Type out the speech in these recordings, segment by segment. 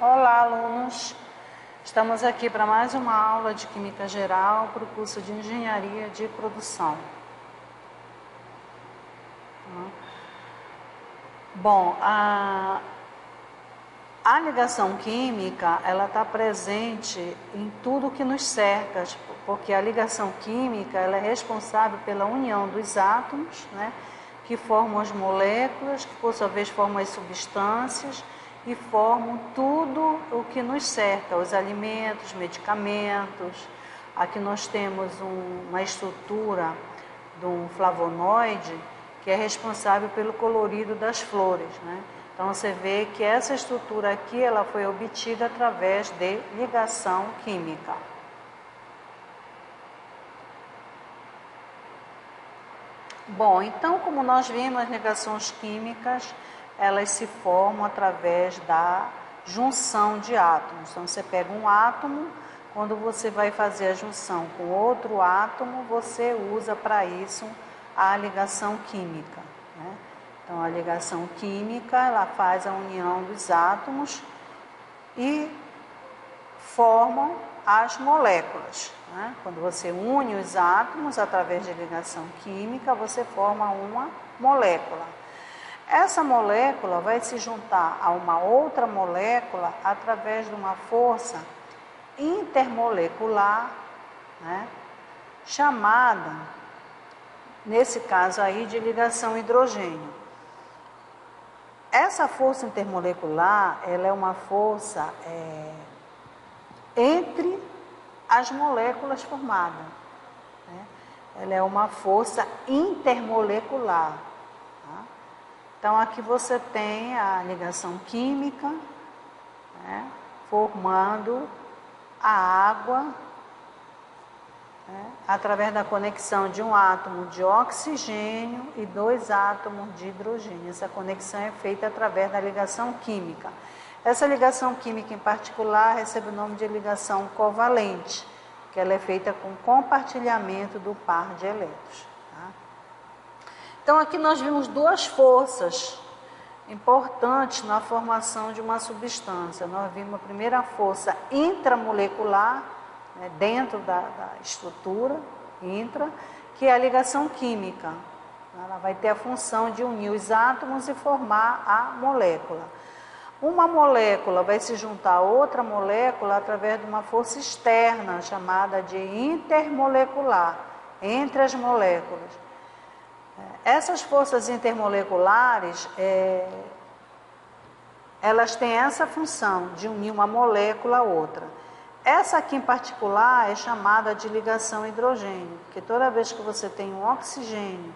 Olá, alunos! Estamos aqui para mais uma aula de Química Geral para o curso de Engenharia de Produção. Bom, a ligação química, ela está presente em tudo que nos cerca, porque a ligação química ela é responsável pela união dos átomos, né, que formam as moléculas, que por sua vez formam as substâncias, e formam tudo o que nos cerca, os alimentos, medicamentos. Aqui nós temos uma estrutura de um flavonoide que é responsável pelo colorido das flores, né? Então você vê que essa estrutura aqui ela foi obtida através de ligação química. Bom, então como nós vimos, as ligações químicas elas se formam através da junção de átomos. Então, você pega um átomo, quando você vai fazer a junção com outro átomo, você usa para isso a ligação química, né? Então, a ligação química, ela faz a união dos átomos e formam as moléculas, né? Quando você une os átomos através de ligação química, você forma uma molécula. Essa molécula vai se juntar a uma outra molécula através de uma força intermolecular, né, chamada, nesse caso aí, de ligação hidrogênio. Essa força intermolecular, ela é uma força entre as moléculas formadas, né? Ela é uma força intermolecular. Então, aqui você tem a ligação química, né, formando a água, né, através da conexão de um átomo de oxigênio e dois átomos de hidrogênio. Essa conexão é feita através da ligação química. Essa ligação química, em particular, recebe o nome de ligação covalente, que ela é feita com compartilhamento do par de elétrons. Então, aqui nós vimos duas forças importantes na formação de uma substância. Nós vimos a primeira força intramolecular, né, dentro da estrutura, que é a ligação química. Ela vai ter a função de unir os átomos e formar a molécula. Uma molécula vai se juntar a outra molécula através de uma força externa, chamada de intermolecular, entre as moléculas. Essas forças intermoleculares, elas têm essa função de unir uma molécula a outra. Essa aqui em particular é chamada de ligação hidrogênio, porque toda vez que você tem um oxigênio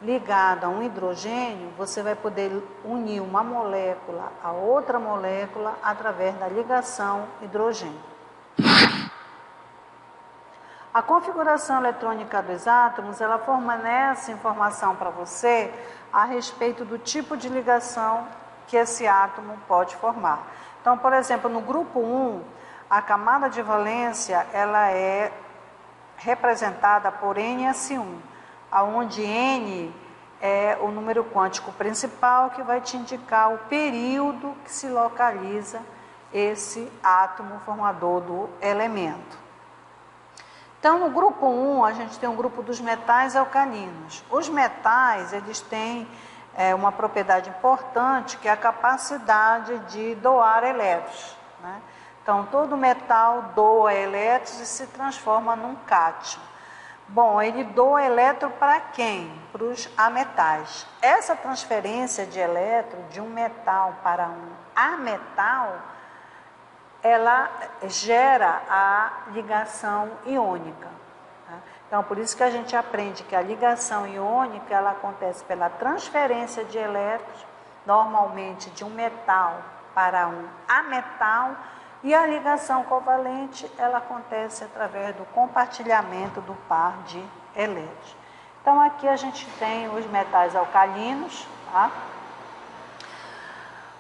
ligado a um hidrogênio, você vai poder unir uma molécula a outra molécula através da ligação hidrogênio. A configuração eletrônica dos átomos, ela fornece informação para você a respeito do tipo de ligação que esse átomo pode formar. Então, por exemplo, no grupo 1, a camada de valência ela é representada por NS1, onde N é o número quântico principal que vai te indicar o período que se localiza esse átomo formador do elemento. Então, no grupo 1, a gente tem um grupo dos metais alcalinos. Os metais, eles têm uma propriedade importante, que é a capacidade de doar elétrons, né? Então, todo metal doa elétrons e se transforma num cátion. Bom, ele doa elétron para quem? Para os ametais. Essa transferência de elétron de um metal para um ametal, ela gera a ligação iônica. Tá? Então, por isso que a gente aprende que a ligação iônica ela acontece pela transferência de elétrons, normalmente de um metal para um ametal, e a ligação covalente ela acontece através do compartilhamento do par de elétrons. Então, aqui a gente tem os metais alcalinos, tá?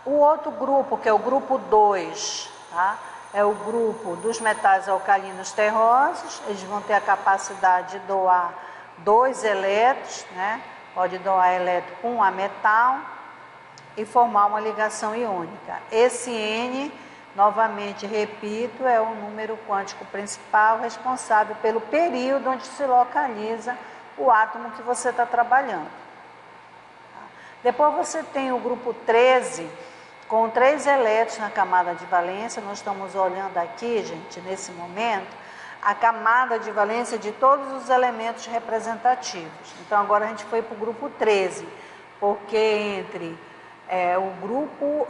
O outro grupo, que é o grupo 2, tá? É o grupo dos metais alcalinos terrosos. Eles vão ter a capacidade de doar 2 elétrons, né? Pode doar elétron com um ametal e formar uma ligação iônica. Esse N Novamente, repito, é o número quântico principal responsável pelo período onde se localiza o átomo que você está trabalhando. Depois você tem o grupo 13, com 3 elétrons na camada de valência. Nós estamos olhando aqui, gente, nesse momento, a camada de valência de todos os elementos representativos. Então, agora a gente foi para o grupo 13, porque entre o grupo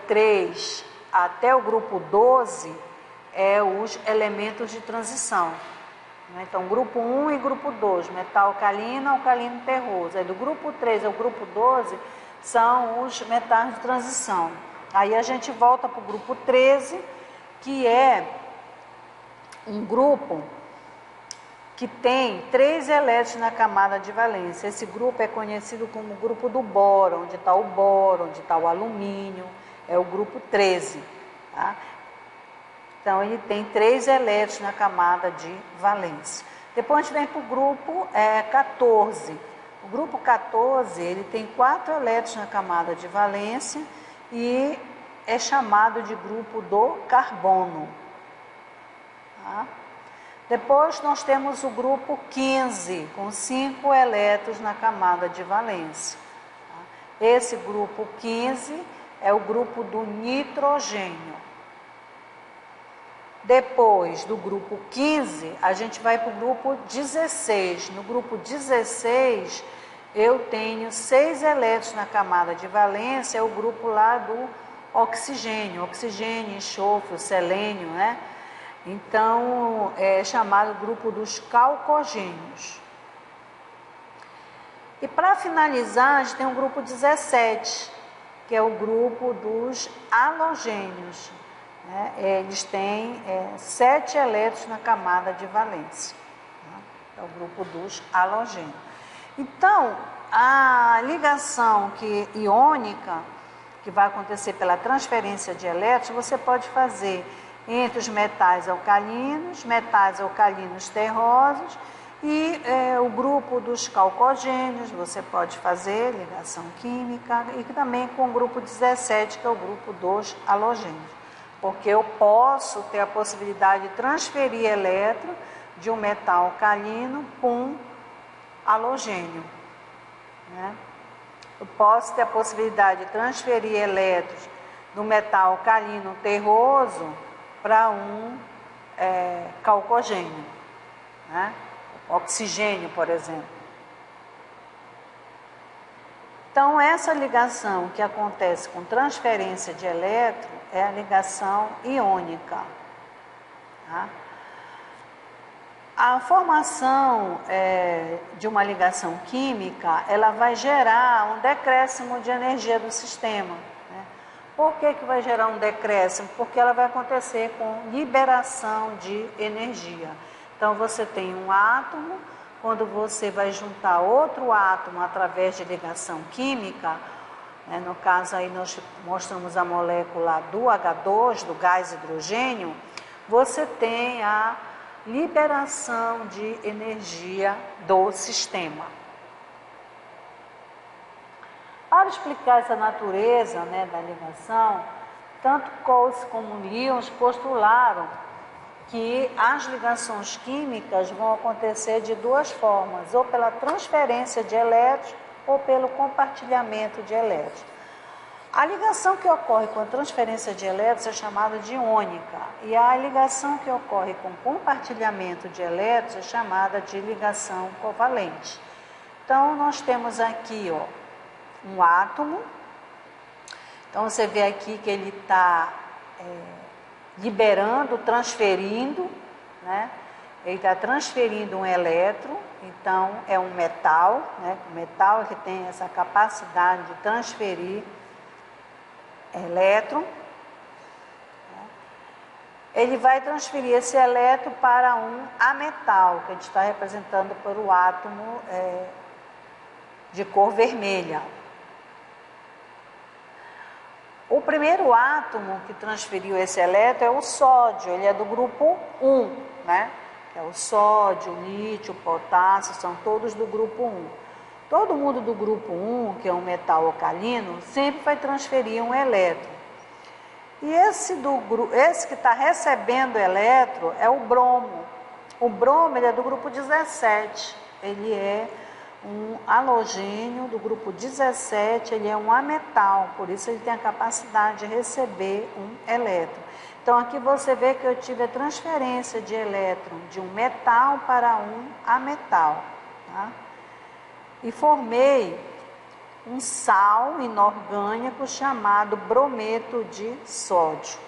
3 até o grupo 12 os elementos de transição. Então, grupo 1 e grupo 2, metal alcalino, alcalino terroso. Aí, do grupo 3 ao grupo 12, são os metais de transição. Aí, a gente volta para o grupo 13, que é um grupo que tem 3 elétrons na camada de valência. Esse grupo é conhecido como grupo do boro, onde está o boro, onde está o alumínio, é o grupo 13. Tá? Então, ele tem 3 elétrons na camada de valência. Depois a gente vem para o grupo 14. O grupo 14, ele tem 4 elétrons na camada de valência e é chamado de grupo do carbono. Tá? Depois nós temos o grupo 15, com 5 elétrons na camada de valência. Tá? Esse grupo 15 é o grupo do nitrogênio. Depois do grupo 15, a gente vai para o grupo 16. No grupo 16, eu tenho 6 elétrons na camada de valência, é o grupo lá do oxigênio, enxofre, selênio, né? Então, é chamado grupo dos calcogênios. E para finalizar, a gente tem o grupo 17, que é o grupo dos halogênios. Eles têm 7 elétrons na camada de valência. É o grupo dos halogênios. Então, a ligação iônica, que vai acontecer pela transferência de elétrons, você pode fazer entre os metais alcalinos terrosos e o grupo dos calcogênios. Você pode fazer ligação química e também com o grupo 17, que é o grupo dos halogênios. Porque eu posso ter a possibilidade de transferir elétron de um metal alcalino para um halogênio. Né? Eu posso ter a possibilidade de transferir elétrons do metal alcalino terroso para um calcogênio, né? Oxigênio, por exemplo. Então, essa ligação que acontece com transferência de elétron é a ligação iônica. Tá? A formação de uma ligação química, ela vai gerar um decréscimo de energia do sistema. Né? Por que vai gerar um decréscimo? Porque ela vai acontecer com liberação de energia. Então, você tem um átomo. Quando você vai juntar outro átomo através de ligação química, né, no caso aí nós mostramos a molécula do H2, do gás hidrogênio, você tem a liberação de energia do sistema. Para explicar essa natureza, né, da ligação, tanto Coase como Lyons postularam que as ligações químicas vão acontecer de 2 formas, ou pela transferência de elétrons ou pelo compartilhamento de elétrons. A ligação que ocorre com a transferência de elétrons é chamada de iônica, e a ligação que ocorre com compartilhamento de elétrons é chamada de ligação covalente. Então, nós temos aqui um átomo. Então, você vê aqui que ele está liberando, transferindo, né? Ele está transferindo um elétron, então é um metal, né? O metal é que tem essa capacidade de transferir elétron. Ele vai transferir esse elétron para um ametal, que a gente está representando por o átomo de cor vermelha. O primeiro átomo que transferiu esse elétron é o sódio, ele é do grupo 1, né? É o sódio, o lítio, o potássio, são todos do grupo 1. Todo mundo do grupo 1, que é um metal alcalino, sempre vai transferir um elétron. E esse que está recebendo elétron é o bromo. O bromo ele é do grupo 17, ele é um halogênio do grupo 17, ele é um ametal, por isso ele tem a capacidade de receber um elétron. Então aqui você vê que eu tive a transferência de elétron de um metal para um ametal, tá? E formei um sal inorgânico chamado brometo de sódio.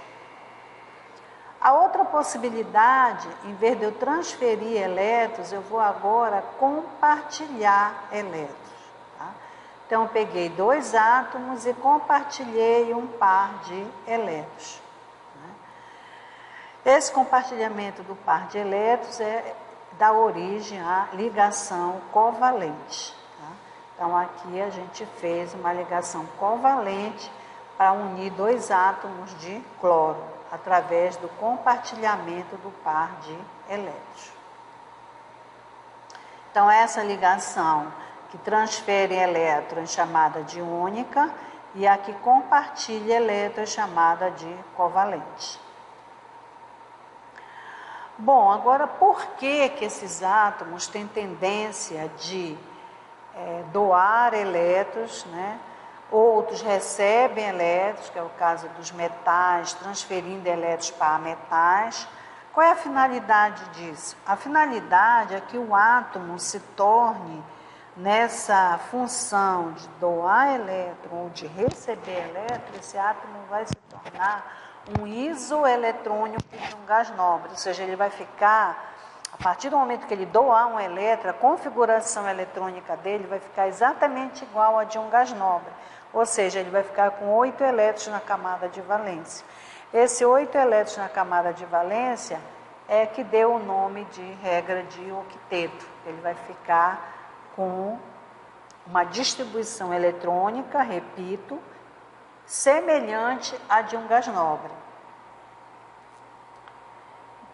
A outra possibilidade, em vez de eu transferir elétrons, eu vou agora compartilhar elétrons. Tá? Então, eu peguei 2 átomos e compartilhei um par de elétrons. Esse compartilhamento do par de elétrons dá origem à ligação covalente. Tá? Então, aqui a gente fez uma ligação covalente para unir 2 átomos de cloro, através do compartilhamento do par de elétrons. Então, essa ligação que transfere elétron é chamada de única e a que compartilha elétron é chamada de covalente. Bom, agora por que esses átomos têm tendência de doar elétrons, né? Outros recebem elétrons, que é o caso dos metais, transferindo elétrons para metais. Qual é a finalidade disso? A finalidade é que o átomo se torne nessa função de doar elétron ou de receber elétron, esse átomo vai se tornar um isoeletrônico de um gás nobre, ou seja, ele vai ficar, a partir do momento que ele doar um elétron, a configuração eletrônica dele vai ficar exatamente igual a de um gás nobre. Ou seja, ele vai ficar com 8 elétrons na camada de valência. Esse 8 elétrons na camada de valência é que deu o nome de regra de octeto. Ele vai ficar com uma distribuição eletrônica, repito, semelhante à de um gás nobre.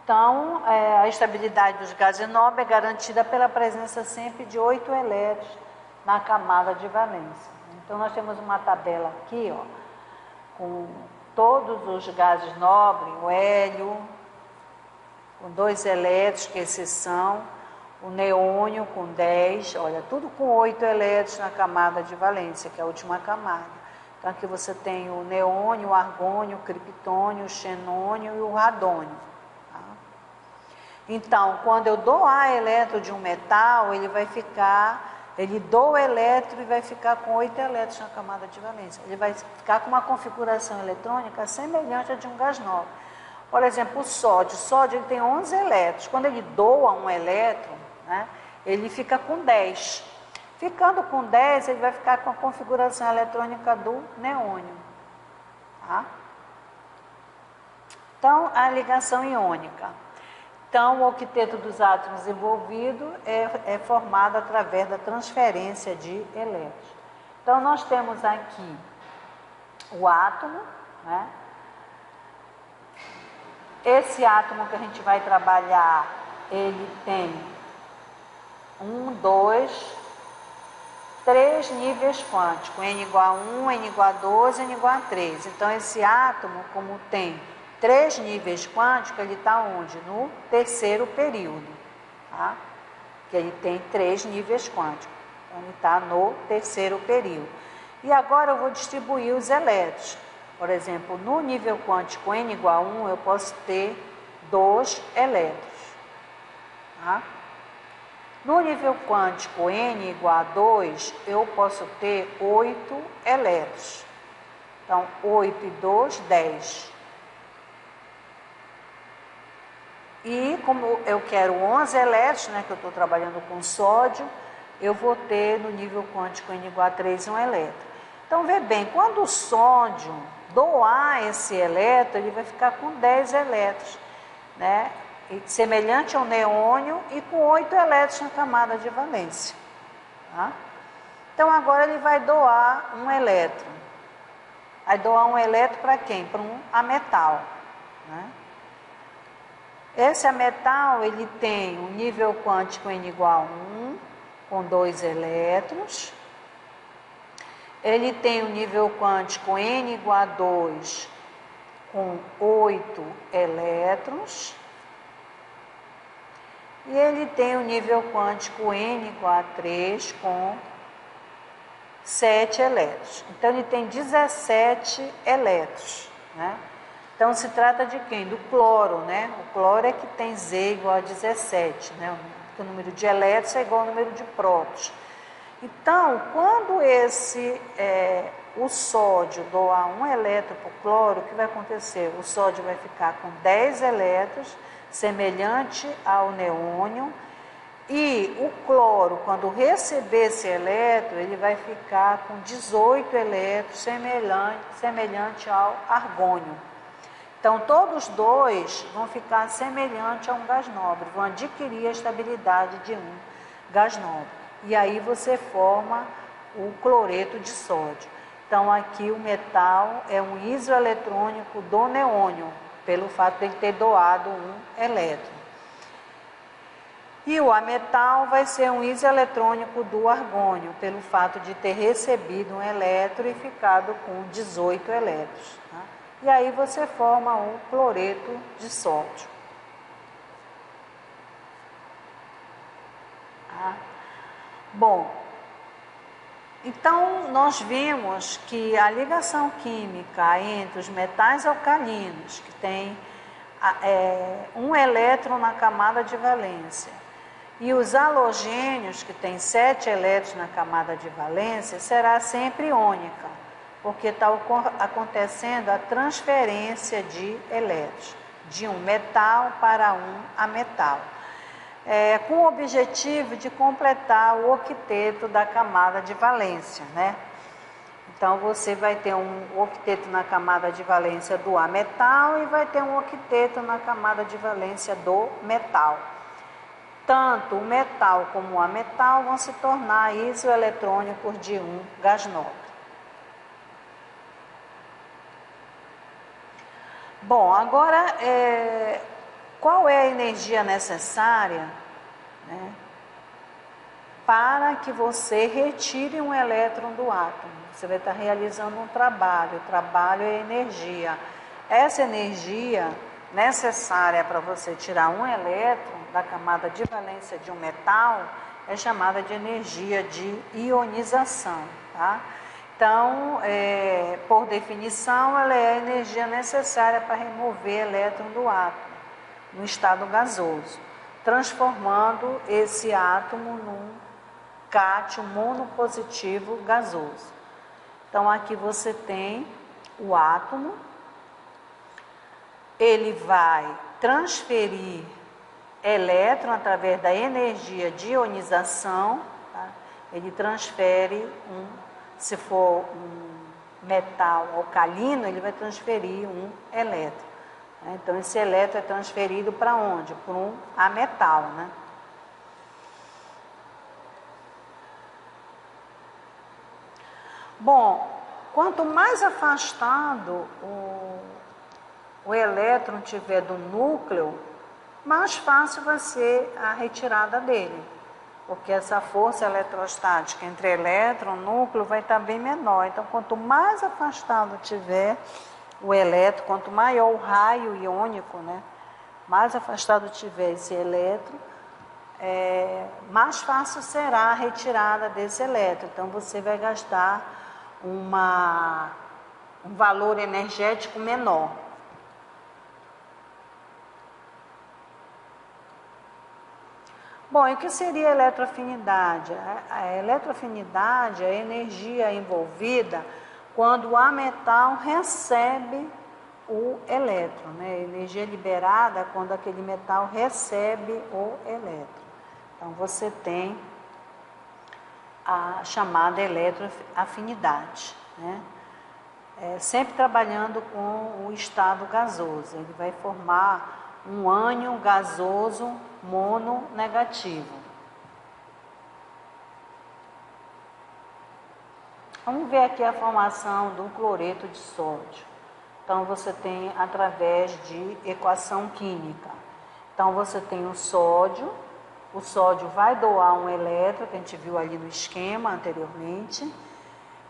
Então, a estabilidade dos gases nobres é garantida pela presença sempre de 8 elétrons na camada de valência. Então, nós temos uma tabela aqui, ó, com todos os gases nobres, o hélio, com 2 elétrons, que esses são, o neônio com 10, olha, tudo com 8 elétrons na camada de valência, que é a última camada. Então, aqui você tem o neônio, o argônio, o criptônio, o xenônio e o radônio. Tá? Então, quando eu doar elétron de um metal, ele doa elétron e vai ficar com 8 elétrons na camada de valência. Ele vai ficar com uma configuração eletrônica semelhante à de um gás nobre. Por exemplo, o sódio ele tem 11 elétrons. Quando ele doa um elétron, né, ele fica com 10. Ficando com 10, ele vai ficar com a configuração eletrônica do neônio. Tá? Então, a ligação iônica. Então, o octeto dos átomos envolvidos é formado através da transferência de elétrons. Então, nós temos aqui o átomo, né? Esse átomo que a gente vai trabalhar, ele tem 1, 2, 3 níveis quânticos, N igual a 1, N igual a 2, N igual a 3. Então, esse átomo, como tem 3 níveis quânticos, ele está onde? No terceiro período, tá? Que ele tem 3 níveis quânticos. Então, ele está no terceiro período. E agora eu vou distribuir os elétrons. Por exemplo, no nível quântico N igual a 1, eu posso ter 2 elétrons. Tá? No nível quântico N igual a 2, eu posso ter 8 elétrons. Então, 8 e 2, 10. E como eu quero 11 elétrons, né, que eu estou trabalhando com sódio, eu vou ter no nível quântico N igual a 3 um elétron. Então, vê bem, quando o sódio doar esse elétron, ele vai ficar com 10 elétrons, né, semelhante ao neônio e com 8 elétrons na camada de valência. Tá? Então, agora ele vai doar um elétron. Vai doar um elétron para quem? Para um ametal, né? Esse ametal, ele tem um nível quântico N igual a 1, com 2 elétrons. Ele tem um nível quântico N igual a 2, com 8 elétrons. E ele tem o nível quântico N igual a 3 com 7 elétrons. Então, ele tem 17 elétrons, né? Então, se trata de quem? Do cloro, né? O cloro é que tem Z igual a 17, né? O número de elétrons é igual ao número de prótons. Então, quando o sódio doar 1 elétron para o cloro, o que vai acontecer? O sódio vai ficar com 10 elétrons, semelhante ao neônio, e o cloro, quando receber esse elétron, ele vai ficar com 18 elétrons, semelhante ao argônio. Então, todos dois vão ficar semelhantes a um gás nobre, vão adquirir a estabilidade de um gás nobre. E aí você forma o cloreto de sódio. Então, aqui o metal é um isoeletrônico do neônio, pelo fato de ele ter doado 1 elétron. E o ametal vai ser um isoeletrônico do argônio, pelo fato de ter recebido 1 elétron e ficado com 18 elétrons. Tá? E aí você forma o cloreto de sódio. Tá? Bom, então nós vimos que a ligação química entre os metais alcalinos, que tem 1 elétron na camada de valência, e os halogênios, que tem 7 elétrons na camada de valência, será sempre iônica, porque está acontecendo a transferência de elétrons, de um metal para um ametal, com o objetivo de completar o octeto da camada de valência, né? Então, você vai ter um octeto na camada de valência do ametal e vai ter um octeto na camada de valência do metal. Tanto o metal como o ametal vão se tornar isoeletrônicos de um gás nobre. Bom, agora, qual é a energia necessária, né, para que você retire um elétron do átomo? Você vai estar realizando um trabalho. O trabalho é energia. Essa energia necessária para você tirar um elétron da camada de valência de um metal é chamada de energia de ionização, tá? Então, por definição, ela é a energia necessária para remover elétron do átomo no estado gasoso, transformando esse átomo num cátion monopositivo gasoso. Então, aqui você tem o átomo, ele vai transferir elétron através da energia de ionização, tá? Ele transfere se for um metal alcalino, ele vai transferir um elétron. Né? Então, esse elétron é transferido para onde? Para um ametal, né? Bom, quanto mais afastado o elétron tiver do núcleo, mais fácil vai ser a retirada dele, porque essa força eletrostática entre elétron e núcleo vai estar bem menor. Então, quanto mais afastado tiver o elétron, quanto maior o raio iônico, né, mais afastado tiver esse elétron, mais fácil será a retirada desse elétron. Então, você vai gastar um valor energético menor. Bom, e o que seria a eletroafinidade? A eletroafinidade é a energia envolvida quando o ametal recebe o elétron, né? A energia liberada quando aquele metal recebe o elétron. Então, você tem a chamada eletroafinidade, né? Sempre trabalhando com o estado gasoso. Ele vai formar um ânion gasoso mononegativo. Vamos ver aqui a formação do cloreto de sódio. Então, você tem através de equação química. Então, você tem o sódio vai doar um elétron, que a gente viu ali no esquema anteriormente,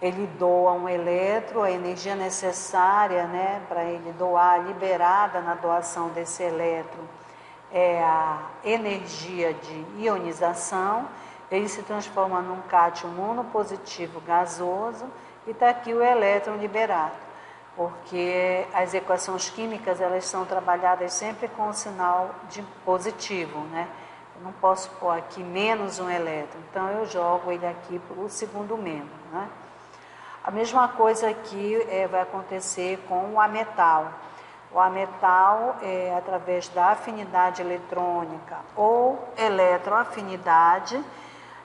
ele doa um elétron, a energia necessária, né, para ele doar, liberada na doação desse elétron, é a energia de ionização. Ele se transforma num cátion monopositivo gasoso e está aqui o elétron liberado, porque as equações químicas elas são trabalhadas sempre com o sinal de positivo, né? Eu não posso pôr aqui menos um elétron, então eu jogo ele aqui para o segundo membro, né? A mesma coisa aqui vai acontecer com o ametal. O ametal, através da afinidade eletrônica ou eletroafinidade,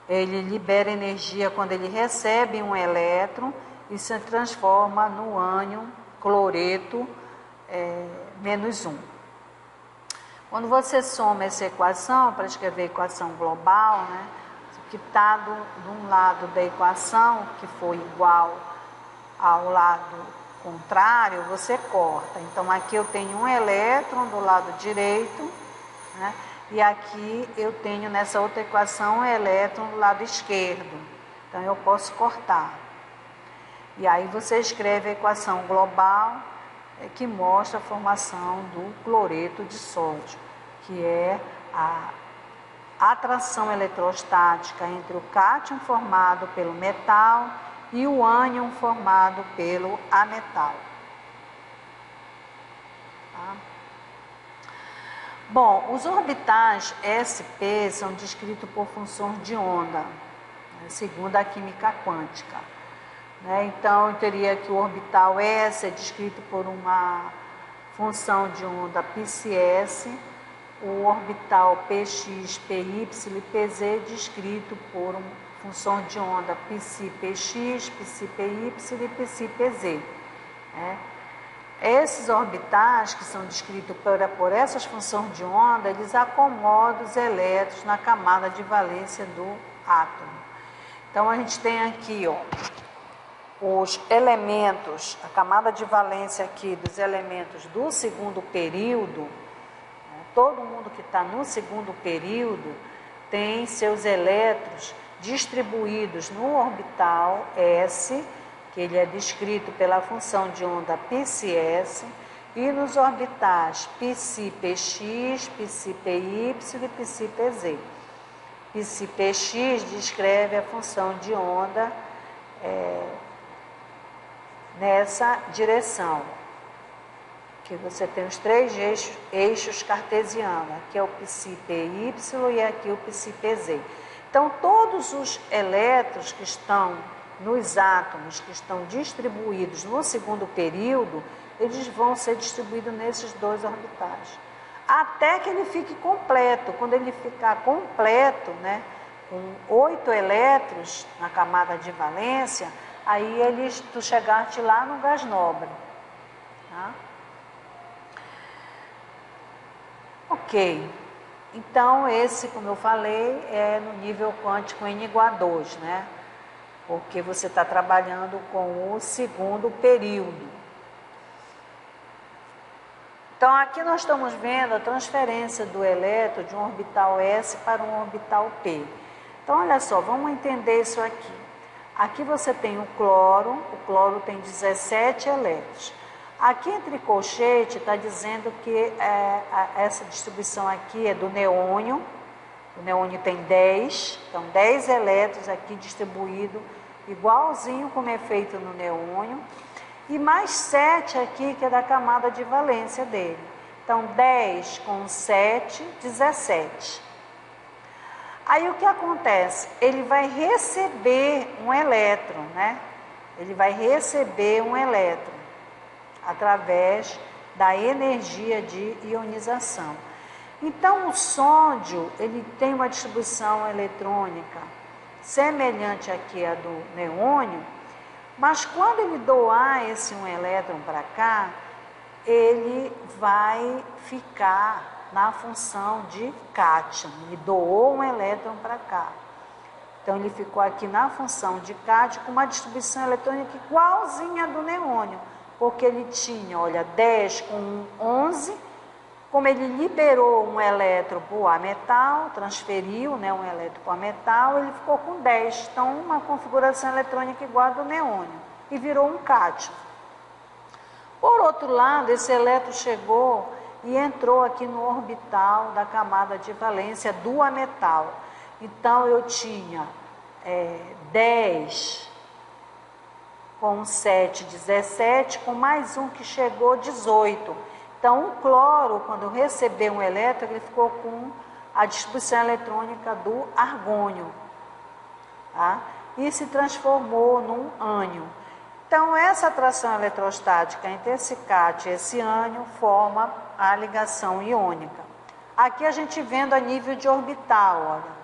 ele libera energia quando ele recebe um elétron e se transforma no ânion cloreto -1. Quando você soma essa equação, para escrever a equação global, né, que está de um lado da equação, que for igual ao lado contrário, você corta. Então, aqui eu tenho um elétron do lado direito, né, e aqui eu tenho nessa outra equação um elétron do lado esquerdo. Então, eu posso cortar. E aí você escreve a equação global que mostra a formação do cloreto de sódio, que é a atração eletrostática entre o cátion formado pelo metal e o ânion formado pelo ametal. Tá? Bom, os orbitais sp são descritos por funções de onda, né, segundo a química quântica. Né? Então, eu teria que o orbital S é descrito por uma função de onda πs, o orbital px, py e pz é descrito por uma função de onda πc-px, πc-py e πc-pz. Né? Esses orbitais, que são descritos por essas funções de onda, eles acomodam os elétrons na camada de valência do átomo. Então, a gente tem aqui, ó, os elementos, a camada de valência aqui dos elementos do segundo período. Né? Todo mundo que está no segundo período tem seus elétrons distribuídos no orbital S, que ele é descrito pela função de onda πs, e nos orbitais πc-px, πc-py e πc-pz. πc-px descreve a função de onda nessa direção, que você tem os três eixos cartesianos, aqui é o π-py e aqui o π-pz. Então, todos os elétrons que estão nos átomos, que estão distribuídos no segundo período, eles vão ser distribuídos nesses dois orbitais, até que ele fique completo. Quando ele ficar completo, né, com 8 elétrons na camada de valência, aí tu chegaste lá no gás nobre. Tá? Ok. Então, esse, como eu falei, é no nível quântico N igual a 2, né? Porque você está trabalhando com o segundo período. Então, aqui nós estamos vendo a transferência do elétron de um orbital S para um orbital P. Então, olha só, vamos entender isso aqui. Aqui você tem o cloro tem 17 elétrons. Aqui entre colchete está dizendo que essa distribuição aqui é do neônio. O neônio tem 10, então 10 elétrons aqui distribuído igualzinho como é feito no neônio. E mais 7 aqui que é da camada de valência dele. Então 10 com 7, 17. Aí o que acontece? Ele vai receber um elétron, né? Ele vai receber um elétron através da energia de ionização. Então, o sódio, ele tem uma distribuição eletrônica semelhante aqui à do neônio, mas quando ele doar esse um elétron para cá, ele vai ficar na função de cátion. Ele doou um elétron para cá. Então, ele ficou aqui na função de cátion com uma distribuição eletrônica igualzinha à do neônio, porque ele tinha, olha, 10 com 11, Como ele liberou um elétron para o ametal, transferiu, né, um elétron para o ametal, ele ficou com 10. Então, uma configuração eletrônica igual a do neônio. E virou um cátion. Por outro lado, esse elétron chegou e entrou aqui no orbital da camada de valência do ametal. Então, eu tinha 10 com 7, 17, com mais um que chegou, 18. Então, o cloro, quando recebeu um elétron, ele ficou com a distribuição eletrônica do argônio, tá? E se transformou num ânion. Então, essa atração eletrostática entre esse cátion e esse ânion forma a ligação iônica. Aqui a gente vendo a nível de orbital, olha.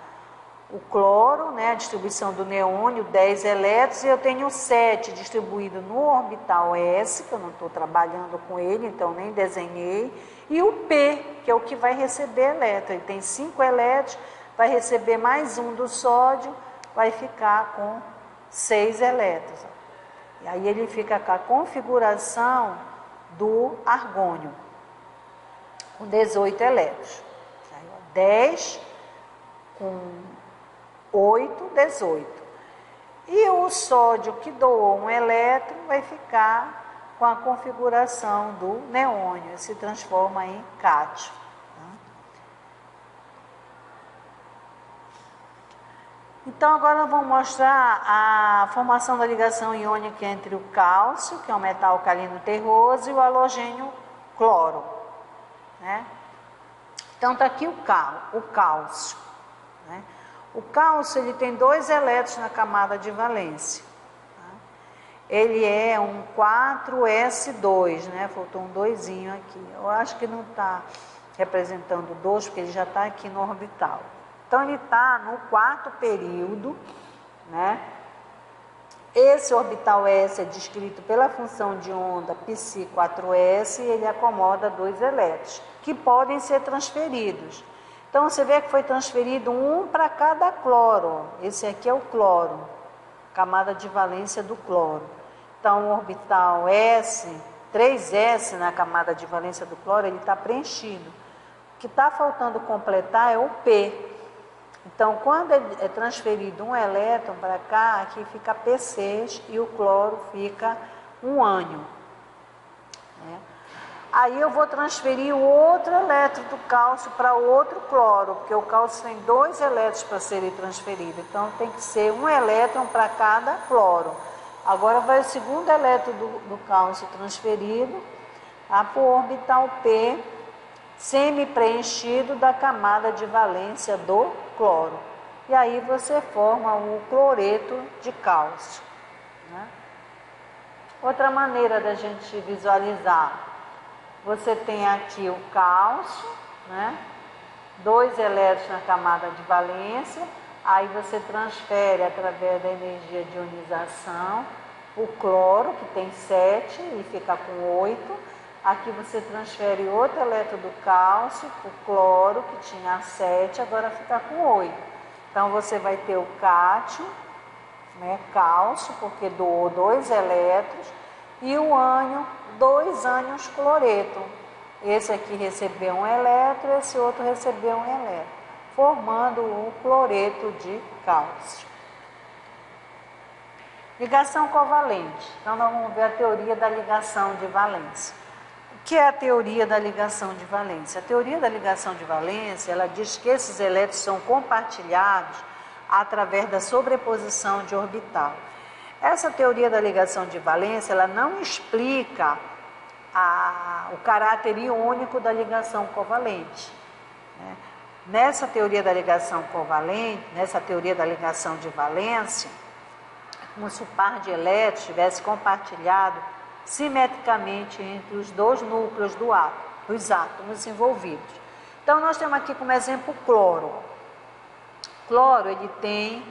O cloro, né, a distribuição do neônio, 10 elétrons, e eu tenho 7 distribuído no orbital S, que eu não estou trabalhando com ele, então nem desenhei, e o P, que é o que vai receber elétron. Ele tem 5 elétrons, vai receber mais um do sódio, vai ficar com 6 elétrons. E aí ele fica com a configuração do argônio, com 18 elétrons. 10 com 8, 18. E o sódio que doou um elétron vai ficar com a configuração do neônio, se transforma em cátion. Então, agora nós vamos mostrar a formação da ligação iônica entre o cálcio, que é um metal alcalino terroso, e o halogênio cloro, né? Então, está aqui o cálcio, né? O cálcio, ele tem 2 elétrons na camada de valência. Tá? Ele é um 4s2, né? Faltou um 2 aqui. Eu acho que não está representando 2, porque ele já está aqui no orbital. Então, ele está no 4º período, né? Esse orbital S é descrito pela função de onda π4s e ele acomoda 2 elétrons, que podem ser transferidos. Então, você vê que foi transferido um para cada cloro. Esse aqui é o cloro, camada de valência do cloro. Então, o orbital S, 3s na camada de valência do cloro, ele está preenchido. O que está faltando completar é o P. Então, quando é transferido um elétron para cá, aqui fica P6 e o cloro fica um ânion, né? Aí eu vou transferir o outro elétron do cálcio para o outro cloro, porque o cálcio tem 2 elétrons para serem transferidos. Então, tem que ser um elétron para cada cloro. Agora vai o segundo elétron do cálcio transferido para o orbital P, semi-preenchido da camada de valência do cloro. E aí você forma o cloreto de cálcio, né? Outra maneira da gente visualizar, você tem aqui o cálcio, né? 2 elétrons na camada de valência, aí você transfere através da energia de ionização o cloro, que tem 7 e fica com 8. Aqui você transfere outro elétron do cálcio, o cloro, que tinha 7, agora fica com 8. Então, você vai ter o cátion, né, cálcio, porque doou 2 elétrons, e o ânion, 2 ânions cloreto. Esse aqui recebeu um elétron, esse outro recebeu um elétron, formando o cloreto de cálcio. Ligação covalente. Então, nós vamos ver a teoria da ligação de valência. O que é a teoria da ligação de valência? A teoria da ligação de valência, ela diz que esses elétrons são compartilhados através da sobreposição de orbital. Essa teoria da ligação de valência, ela não explica o caráter iônico da ligação covalente, né? Nessa teoria da ligação covalente, nessa teoria da ligação de valência, como se o par de elétrons tivesse compartilhado simetricamente entre os 2 núcleos dos átomos envolvidos. Então, nós temos aqui como exemplo o cloro. O cloro, ele tem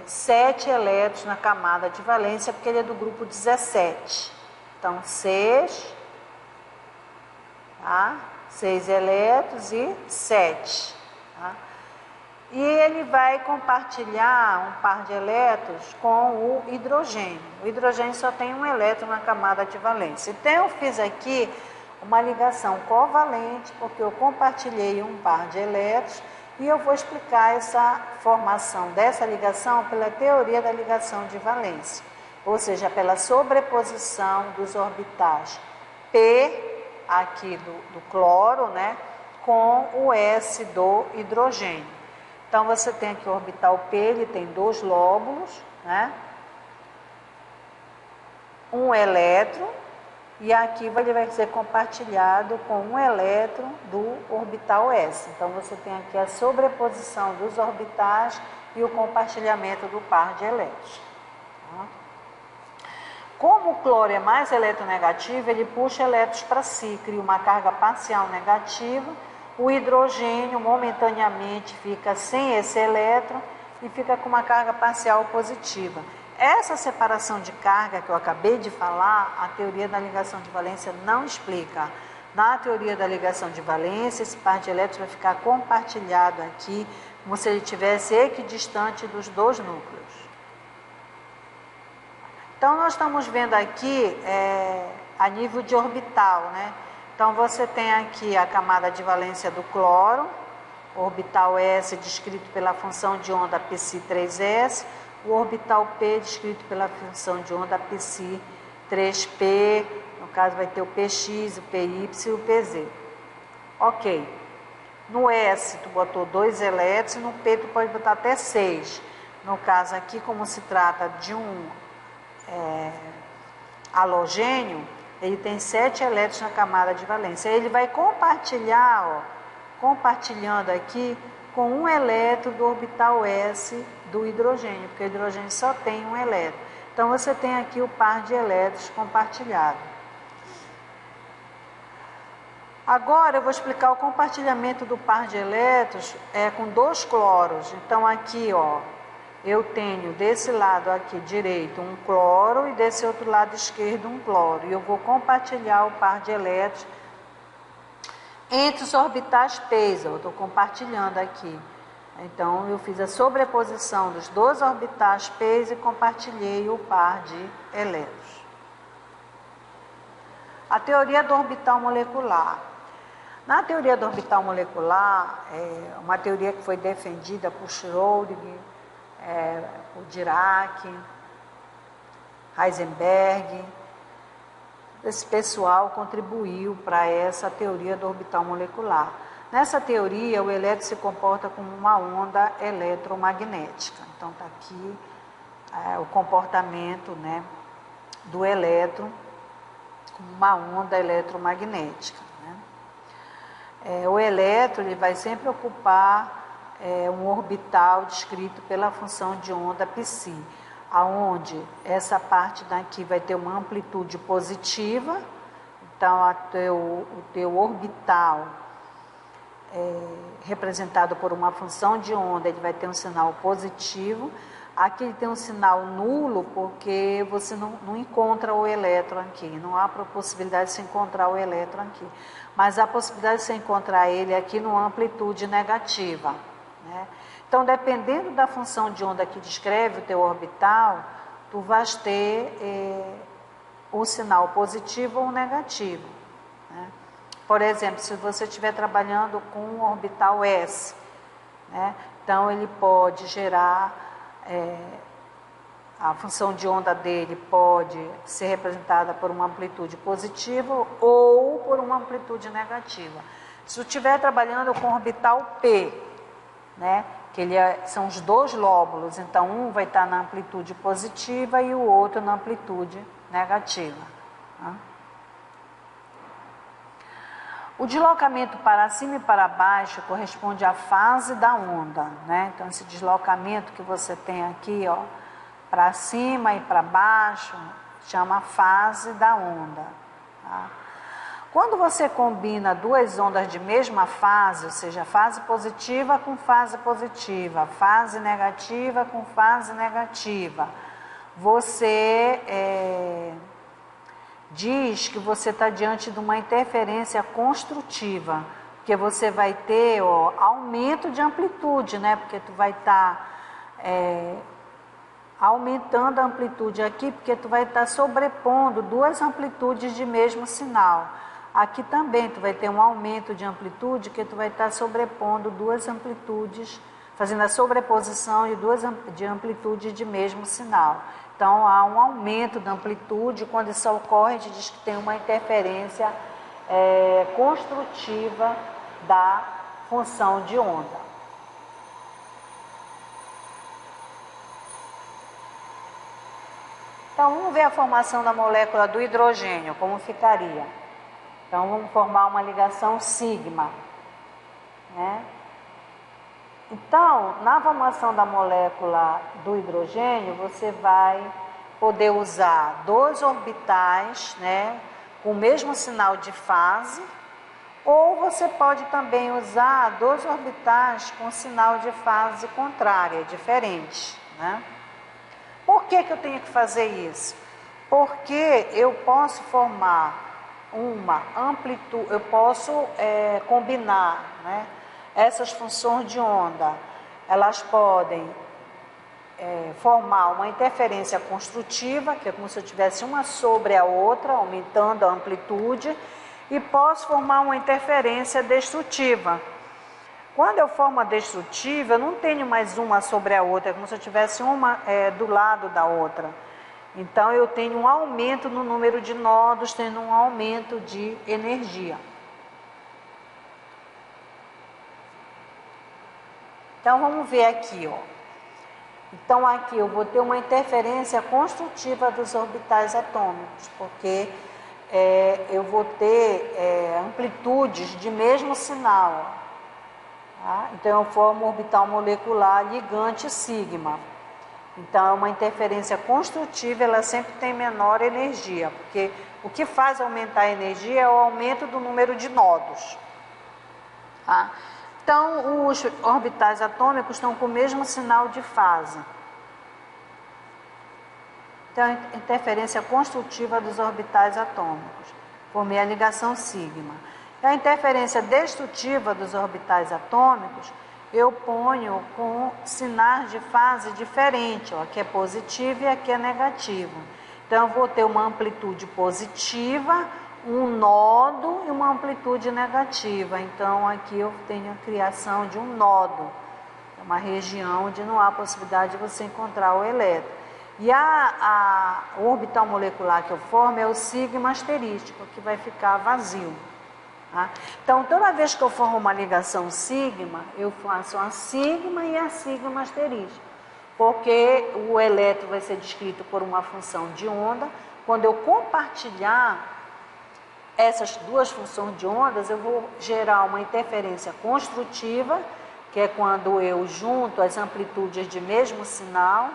7 elétrons na camada de valência, porque ele é do grupo 17. Então, 6, tá? 6 elétrons e 7. Tá? E ele vai compartilhar um par de elétrons com o hidrogênio. O hidrogênio só tem um elétron na camada de valência. Então, eu fiz aqui uma ligação covalente, porque eu compartilhei um par de elétrons, e eu vou explicar essa formação dessa ligação pela teoria da ligação de valência, ou seja, pela sobreposição dos orbitais P, aqui do cloro, né, com o S do hidrogênio. Então, você tem aqui o orbital P, ele tem 2 lóbulos, né, um elétron, e aqui ele vai ser compartilhado com um elétron do orbital S. Então, você tem aqui a sobreposição dos orbitais e o compartilhamento do par de elétrons. Como o cloro é mais eletronegativo, ele puxa elétrons para si, cria uma carga parcial negativa. O hidrogênio momentaneamente fica sem esse elétron e fica com uma carga parcial positiva. Essa separação de carga que eu acabei de falar, a teoria da ligação de valência não explica. Na teoria da ligação de valência, esse par de elétrons vai ficar compartilhado aqui, como se ele estivesse equidistante dos 2 núcleos. Então, nós estamos vendo aqui a nível de orbital, né? Então, você tem aqui a camada de valência do cloro, orbital S descrito pela função de onda Psi3S, o orbital P descrito pela função de onda Psi3P, no caso vai ter o Px, o Py e o Pz. Ok. No S tu botou 2 elétrons, no P tu pode botar até 6. No caso aqui, como se trata de um halogênio, ele tem 7 elétrons na camada de valência. Ele vai compartilhar, ó, compartilhando aqui com um elétron do orbital S do hidrogênio, porque o hidrogênio só tem um elétron. Então, você tem aqui o par de elétrons compartilhado. Agora, eu vou explicar o compartilhamento do par de elétrons com 2 cloros. Então, aqui, ó, eu tenho desse lado aqui direito um cloro e desse outro lado esquerdo um cloro. E eu vou compartilhar o par de elétrons entre os orbitais P, eu estou compartilhando aqui. Então, eu fiz a sobreposição dos 2 orbitais P e compartilhei o par de elétrons. A teoria do orbital molecular. Na teoria do orbital molecular, uma teoria que foi defendida por Schrödinger, por Dirac, Heisenberg. Esse pessoal contribuiu para essa teoria do orbital molecular. Nessa teoria, o elétron se comporta como uma onda eletromagnética. Então, está aqui o comportamento, né, do elétron como uma onda eletromagnética. Né? O elétron ele vai sempre ocupar um orbital descrito pela função de onda Psi, aonde essa parte daqui vai ter uma amplitude positiva. Então, o teu orbital representado por uma função de onda, ele vai ter um sinal positivo. Aqui ele tem um sinal nulo, porque você não encontra o elétron aqui, não há possibilidade de se encontrar o elétron aqui, mas há possibilidade de se encontrar ele aqui numa amplitude negativa, né? Então, dependendo da função de onda que descreve o teu orbital, tu vais ter um sinal positivo ou negativo, né? Por exemplo, se você estiver trabalhando com um orbital S, né, então ele pode gerar, a função de onda dele pode ser representada por uma amplitude positiva ou por uma amplitude negativa. Se tu estiver trabalhando com o orbital P, né, que são os 2 lóbulos, então um vai estar na amplitude positiva e o outro na amplitude negativa. Tá? O deslocamento para cima e para baixo corresponde à fase da onda, né? Então, esse deslocamento que você tem aqui, ó, para cima e para baixo, chama fase da onda. Tá? Quando você combina 2 ondas de mesma fase, ou seja, fase positiva com fase positiva, fase negativa com fase negativa, você diz que você está diante de uma interferência construtiva, porque você vai ter aumento de amplitude, né? Porque tu vai estar aumentando a amplitude aqui, porque tu vai estar sobrepondo 2 amplitudes de mesmo sinal. Aqui também tu vai ter um aumento de amplitude, que tu vai estar sobrepondo duas amplitudes, fazendo a sobreposição de amplitudes de mesmo sinal. Então, há um aumento da amplitude. Quando isso ocorre, a gente diz que tem uma interferência construtiva da função de onda. Então, vamos ver a formação da molécula do hidrogênio, como ficaria. Então, vamos formar uma ligação sigma, né? Então, na formação da molécula do hidrogênio, você vai poder usar dois orbitais, né, com o mesmo sinal de fase, ou você pode também usar dois orbitais com sinal de fase contrária, diferente, né? Por que eu tenho que fazer isso? Porque eu posso formar uma amplitude, eu posso combinar, né? Essas funções de onda, elas podem formar uma interferência construtiva, que é como se eu tivesse uma sobre a outra, aumentando a amplitude, e posso formar uma interferência destrutiva. Quando eu formo a destrutiva, eu não tenho mais uma sobre a outra, é como se eu tivesse uma do lado da outra. Então, eu tenho um aumento no número de nodos, tendo um aumento de energia. Então, vamos ver aqui, ó. Então, aqui eu vou ter uma interferência construtiva dos orbitais atômicos, porque eu vou ter amplitudes de mesmo sinal. Tá? Então, eu formo um orbital molecular ligante sigma. Então, é uma interferência construtiva, ela sempre tem menor energia, porque o que faz aumentar a energia é o aumento do número de nodos. Tá? Então, os orbitais atômicos estão com o mesmo sinal de fase. Então, interferência construtiva dos orbitais atômicos. Formei a ligação sigma. E a interferência destrutiva dos orbitais atômicos, eu ponho com sinais de fase diferentes. Aqui é positivo e aqui é negativo. Então, eu vou ter uma amplitude positiva, um nodo e uma amplitude negativa. Então, aqui eu tenho a criação de um nodo, uma região onde não há possibilidade de você encontrar o elétron. E o orbital molecular que eu formo é o sigma asterístico, que vai ficar vazio. Tá? Então, toda vez que eu formo uma ligação sigma, eu faço a sigma e a sigma asterística, porque o elétron vai ser descrito por uma função de onda. Quando eu compartilhar essas duas funções de ondas, eu vou gerar uma interferência construtiva, que é quando eu junto as amplitudes de mesmo sinal,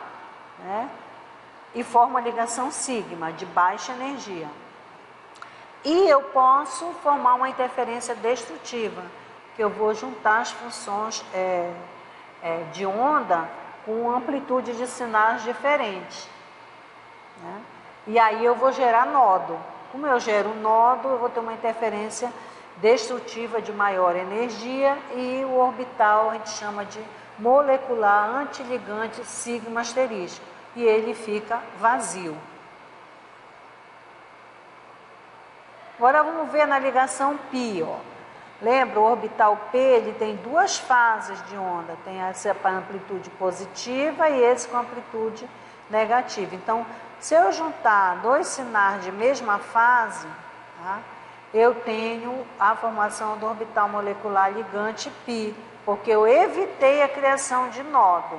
né, e formo a ligação sigma, de baixa energia. E eu posso formar uma interferência destrutiva, que eu vou juntar as funções de onda com amplitude de sinais diferentes, né? E aí eu vou gerar nodo. Como eu gero um nodo, eu vou ter uma interferência destrutiva de maior energia, e o orbital a gente chama de molecular antiligante sigma asterístico, e ele fica vazio. Agora vamos ver na ligação π, ó. Lembra, o orbital P ele tem duas fases de onda, tem essa com amplitude positiva e esse com amplitude negativa. Então, se eu juntar dois sinais de mesma fase, tá, eu tenho a formação do orbital molecular ligante π, porque eu evitei a criação de nódo.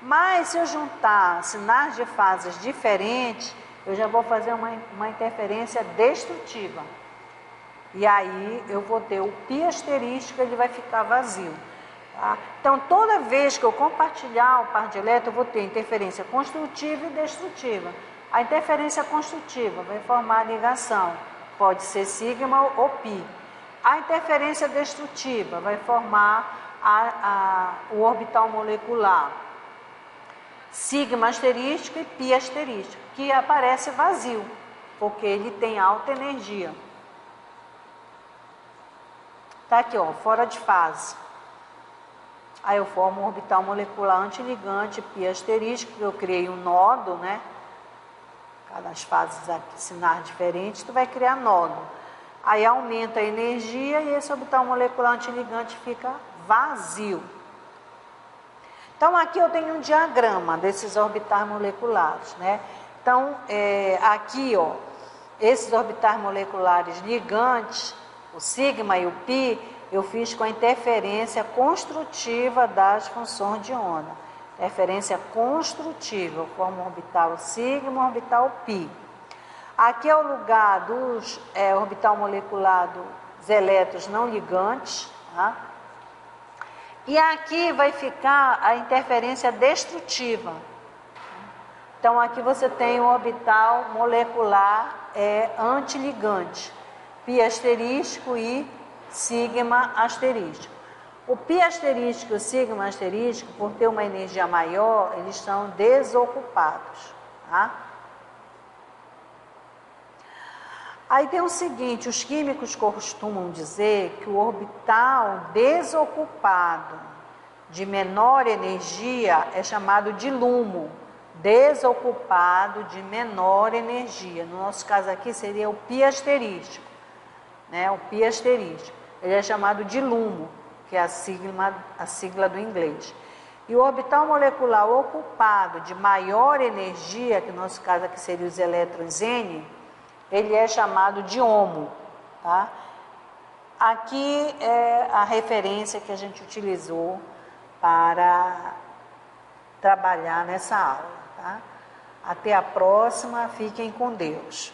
Mas se eu juntar sinais de fases diferentes, eu já vou fazer uma interferência destrutiva. E aí eu vou ter o π asterístico, ele vai ficar vazio. Tá? Então, toda vez que eu compartilhar o par de elétrons, eu vou ter interferência construtiva e destrutiva. A interferência construtiva vai formar a ligação, pode ser sigma ou π. A interferência destrutiva vai formar o orbital molecular sigma asterístico e π asterístico, que aparece vazio, porque ele tem alta energia. Tá aqui, ó, fora de fase. Aí eu formo um orbital molecular antiligante π asterístico, eu criei um nodo, né? Cada fases aqui, sinais diferentes, tu vai criar nodo. Aí aumenta a energia e esse orbital molecular antiligante fica vazio. Então aqui eu tenho um diagrama desses orbitais moleculares, né? Então aqui, ó, esses orbitais moleculares ligantes, o sigma e o pi, eu fiz com a interferência construtiva das funções de onda. Interferência construtiva, eu formo um orbital sigma, um orbital pi. Aqui é o lugar dos orbital molecular dos elétrons não ligantes, tá? E aqui vai ficar a interferência destrutiva. Então aqui você tem o orbital molecular antiligante, pi asterístico e sigma asterístico. O pi asterístico e o sigma asterístico, por ter uma energia maior, eles estão desocupados, tá? Aí tem o seguinte, os químicos costumam dizer que o orbital desocupado de menor energia é chamado de LUMO, desocupado de menor energia. No nosso caso aqui seria o pi asterístico, né? O pi asterístico, ele é chamado de LUMO, que é a sigla do inglês. E o orbital molecular ocupado de maior energia, que no nosso caso aqui seria os elétrons N, ele é chamado de HOMO, tá? Aqui é a referência que a gente utilizou para trabalhar nessa aula, tá? Até a próxima, fiquem com Deus.